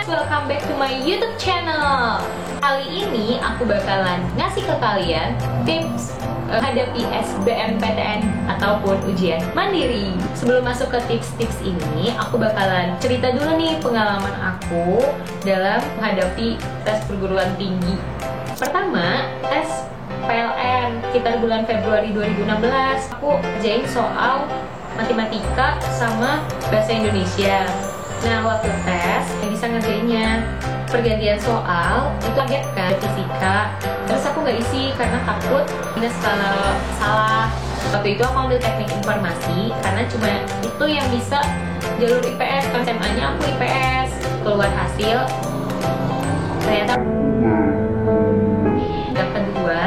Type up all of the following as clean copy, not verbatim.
Welcome back to my YouTube channel. Kali ini aku bakalan ngasih ke kalian tips hadapi SBMPTN ataupun ujian mandiri. Sebelum masuk ke tips-tips ini, aku bakalan cerita dulu nih pengalaman aku dalam menghadapi tes perguruan tinggi. Pertama, tes PLN sekitar bulan Februari 2016. Aku kerjain soal matematika sama bahasa Indonesia. Nah, waktu tes, yang bisa ngerjainnya pergantian soal, itu kaget kan, fisika. Terus aku nggak isi karena takut minus kalau salah. Waktu itu aku ambil teknik informasi, karena cuma itu yang bisa jalur IPS, kan SMA-nya aku IPS. Keluar hasil, ternyata yang kedua,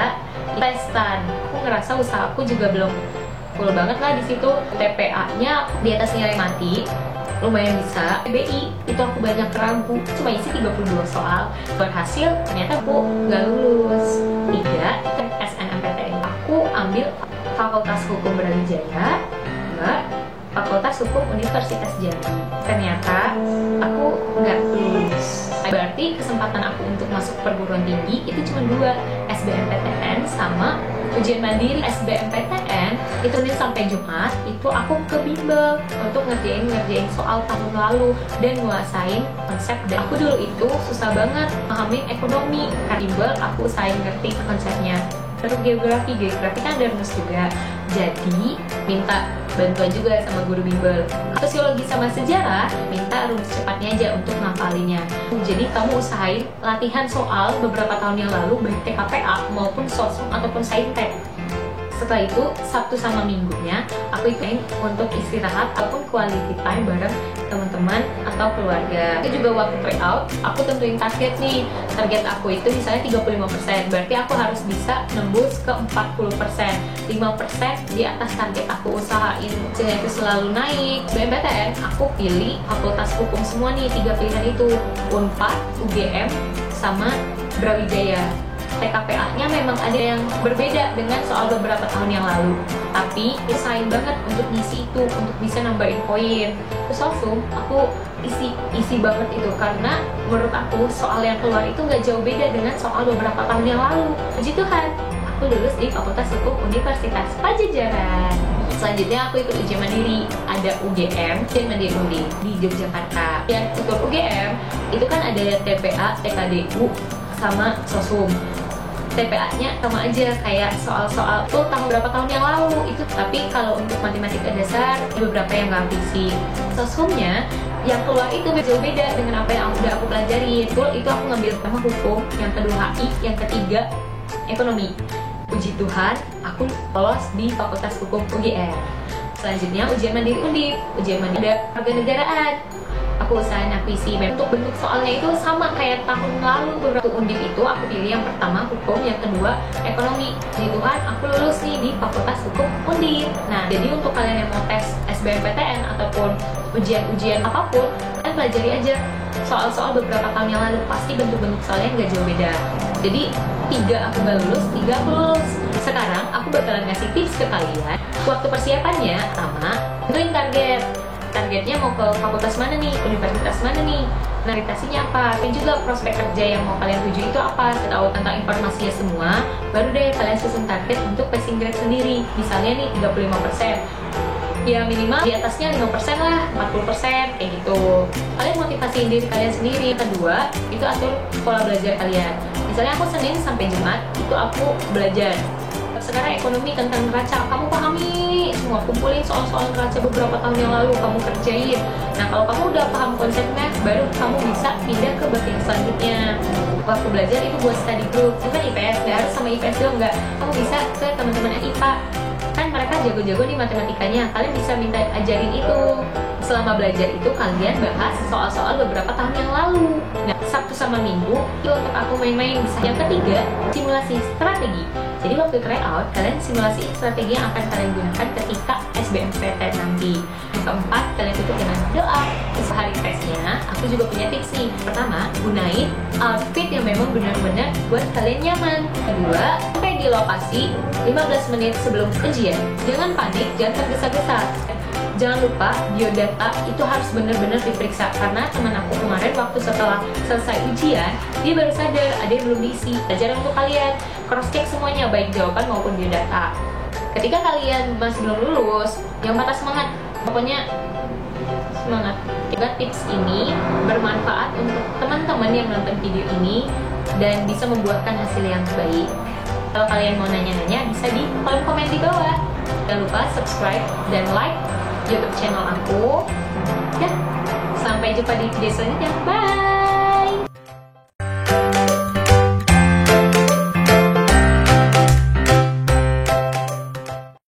testan. Aku ngerasa usaha aku juga belum full banget lah di situ. TPA-nya di atas nilai mati, lumayan bisa. PBI itu aku banyak ragu, cuma isi 32 soal. Berhasil ternyata aku nggak lulus. 3, SNMPTN aku ambil Fakultas Hukum Brawijaya, 2, Fakultas Hukum Universitas Jambi. Ternyata aku nggak lulus. Berarti kesempatan aku untuk masuk perguruan tinggi itu cuma 2, SBMPTN sama ujian mandiri. SBMPTN itu Senin sampai Jumat itu aku ke bimbel untuk ngerjain soal tahun lalu dan nguasain konsep. Dan aku dulu itu susah banget pahamin ekonomi, karena bimbel aku usahain ngerti konsepnya. Terus geografi kan ada rumus juga, jadi minta bantuan juga sama guru bimbel. Sosiologi sama sejarah minta rumus cepatnya aja untuk ngapalinnya. Jadi kamu usahain latihan soal beberapa tahun yang lalu, baik TKPA maupun sosum ataupun saintek. Setelah itu, Sabtu sama Minggunya aku ikutin untuk istirahat ataupun quality time bareng teman-teman atau keluarga. Itu juga waktu tryout, aku tentuin target nih. Target aku itu misalnya 35%, berarti aku harus bisa nembus ke 40%. 5% di atas target aku usahain. Sehingga itu selalu naik. SBMPTN, aku pilih Fakultas Hukum semua nih, 3 pilihan itu. Unpad, UGM, sama Brawijaya. TKPA-nya memang ada yang berbeda dengan soal beberapa tahun yang lalu, tapi usahain banget untuk ngisi itu, untuk bisa nambahin poin. Terus sosum aku isi banget itu, karena menurut aku soal yang keluar itu nggak jauh beda dengan soal beberapa tahun yang lalu. Puji Tuhan, aku lulus di Fakultas Hukum Universitas Pajajaran. Selanjutnya aku ikut ujian mandiri, ada UGM, ujian mandiri Undip di Yogyakarta. Yang ikut UGM itu kan ada TPA, TKDU, sama sosum. TPA-nya sama aja kayak soal-soal tuh tahun tahun yang lalu itu, tapi kalau untuk matematika dasar beberapa yang nggak fisik. Sosumnya yang keluar itu jauh beda dengan apa yang udah aku pelajari. Itu aku ngambil pertama hukum, yang kedua HI, yang ketiga ekonomi. Puji Tuhan, aku lolos di Fakultas Hukum UGM. Selanjutnya ujian mandiri Undip. Ujian mandiri ada kewarganegaraan. Aku usahain aku isi. Bentuk soalnya itu sama kayak tahun lalu. Beberapa Undip itu aku pilih yang pertama hukum, yang kedua ekonomi. Puji Tuhan, aku lulus nih di Fakultas Hukum Undip. Nah, jadi untuk kalian yang mau tes SBMPTN ataupun ujian apapun, kalian pelajari aja soal-soal beberapa tahun yang lalu. Pasti bentuk soalnya nggak jauh beda. Jadi 3 aku nggak lulus, 3 aku lulus. Sekarang aku bakalan ngasih tips ke kalian. Waktu persiapannya sama, tentuin target. Targetnya mau ke fakultas mana nih, universitas mana nih, nah orientasinya apa, dan juga prospek kerja yang mau kalian tuju itu apa. Tahu tentang informasinya semua, baru deh kalian susun target untuk passing grade sendiri. Misalnya nih 35%, ya minimal di atasnya 5% lah, 40% kayak gitu. Kalian motivasiin diri kalian sendiri. Kedua, itu atur pola belajar kalian. Misalnya aku Senin sampai Jumat itu aku belajar. Sekarang ekonomi tentang neraca, kamu pahami semua, kumpulin soal-soal neraca beberapa tahun yang lalu, kamu kerjain. Nah, kalau kamu udah paham konsepnya, baru kamu bisa pindah ke bagian selanjutnya. Waktu belajar itu buat study group, itu kan IPS, nggak harus sama IPS doang, nggak. Kamu bisa ke teman-teman IPA, kan mereka jago-jago nih matematikanya, kalian bisa minta ajarin itu. Selama belajar itu kalian bahas soal-soal beberapa tahun yang lalu. Nah, Sabtu sama Minggu itu untuk aku main-main. Yang ketiga, simulasi strategi. Jadi waktu tryout, kalian simulasi strategi yang akan kalian gunakan ketika SBMPTN nanti. Yang keempat, kalian tutup dengan doa. Hari tesnya, aku juga punya tips nih. Pertama, gunain outfit yang memang benar-benar buat kalian nyaman. Kedua, sampai di lokasi 15 menit sebelum ujian. Jangan panik, jangan tergesa-gesa. Jangan lupa biodata itu harus benar-benar diperiksa, karena teman aku kemarin waktu setelah selesai ujian dia baru sadar ada yang belum diisi. Pelajaran untuk kalian, cross check semuanya baik jawaban maupun biodata. Ketika kalian masih belum lulus, jangan patah semangat, pokoknya semangat. Juga tips ini bermanfaat untuk teman-teman yang nonton video ini dan bisa membuahkan hasil yang baik. Kalau kalian mau nanya-nanya bisa di kolom komen di bawah. Jangan lupa subscribe dan like YouTube channel aku. Ya, sampai jumpa di video selanjutnya. Bye!